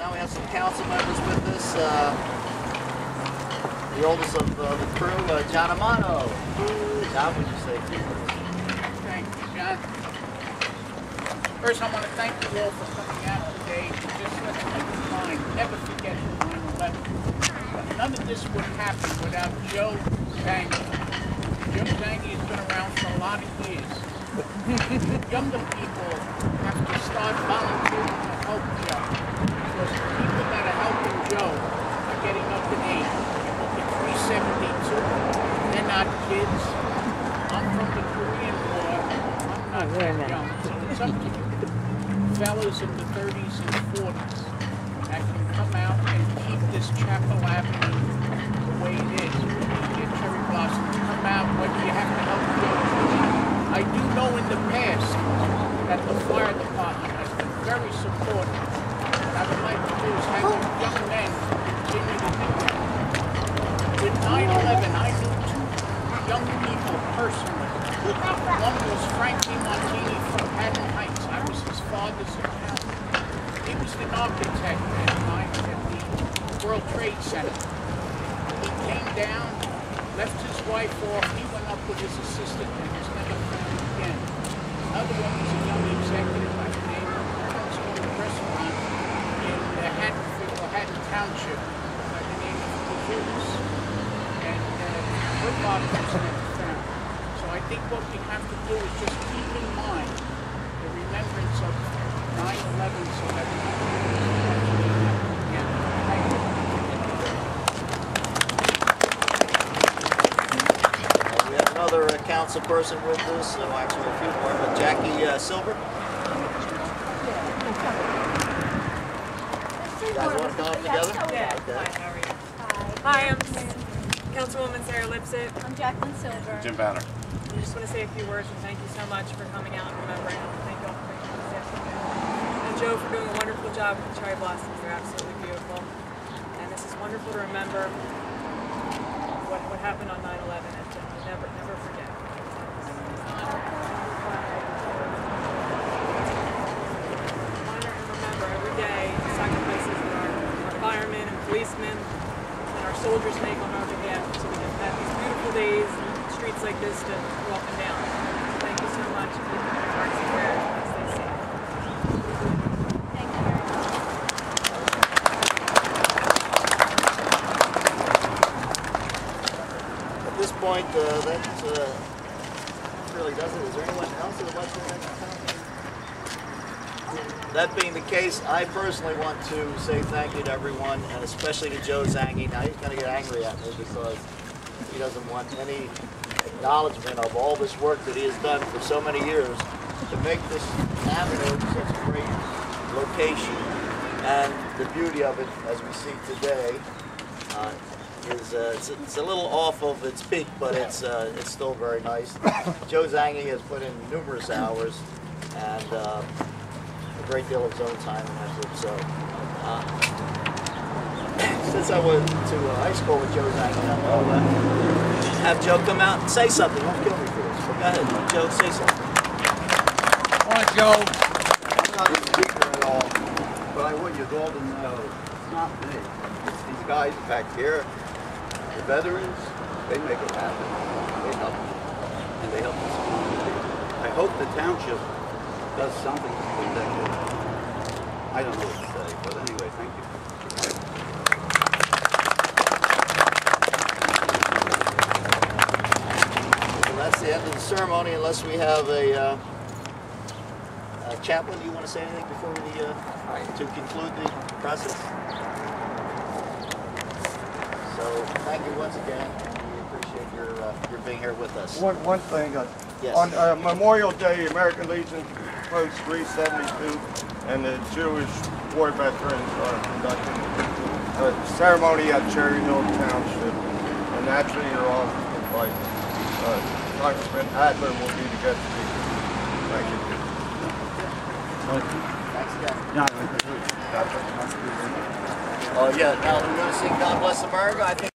now we have some council members with us. The oldest of the crew, John Amano. John, would you say a few words? Thank you, John. First, I want to thank you all for coming out today. Just let me keep in mind, never forget 9/11. But none of this would happen without Joe Zangi. Joe Zangi has been around for a lot of years. Younger people have to start volunteering to help Joe. Because the people that are helping Joe are getting up in age. Look at 372. They're not kids. I'm from the Korean War. I'm not that young. It's up to you fellas in the 30s and 40s that can come out and keep this Chapel Avenue the way it is. Get cherry blossoms. Come out when you have to help Joe. I do know in the past that the fire department has been very supportive. What I would like to do is have you young men continue to do that. With 9/11, I knew two young people personally. One was Frankie Martini from Haddon Heights. I was his father's accountant. He was the architect at the World Trade Center. He came down, left his wife off. He went up with his assistant and was never found again. Another one was a young executive by the name of a restaurant in Haddon Township by the name of Quinn-Morris. And her body was never found. So I think what we have to do is just keep in mind the remembrance of 9/11 so that we don't actually happen again. Thank you. We have another council person with us, so actually a few more, but Jackie Silver. You guys want to come up together? Yeah. Okay. Hi, how are you? Hi, I'm Councilwoman Sarah Lipset. I'm Jacqueline Silver. Jim Banner. I just want to say a few words and thank you so much for coming out and remembering. Thank you all for bringing us yesterday. And Joe for doing a wonderful job with the cherry blossoms. They're absolutely beautiful. And this is wonderful to remember what happened on 9/11 and to never forget. It's an honor and remember every day the sacrifices that our firemen and policemen and our soldiers make on our behalf so we can have these beautiful days and streets like this to walk them down. Thank you so much. Keep your hearts and prayers and stay safe. Thank you very much. At this point, that really does it. Is there anyone else that would like to make a comment? That being the case, I personally want to say thank you to everyone, and especially to Joe Zangi. Now he's going to get angry at me because he doesn't want any acknowledgement of all this work that he has done for so many years to make this avenue such a great location. And the beauty of it, as we see today, is it's a little off of its peak, but it's still very nice. Joe Zangi has put in numerous hours and a great deal of his own time and effort. So since I went to high school with Joe Zangi, I'll have Joe come out and say something. Don't kill me for this. But go ahead, Joe, say something. All right, Joe. I'm not a speaker at all, but I want you all to know it's not me. It's these guys back here, the veterans. They make it happen. They help us, and they help us. I hope the township does something to protect it. I don't know what to say, but anyway, thank you. That's the end of the ceremony, unless we have a chaplain. Do you want to say anything before we to conclude the process? So thank you once again. We appreciate your being here with us. One thing. Yes. On Memorial Day, American Legion Post 372 and the Jewish war veterans are conducting a ceremony at Cherry Hill Township, and naturally you're all invited. Congressman Adler will be the guest speaker. Thank you. Thanks again. Oh yeah, now we're going to sing God Bless America. I think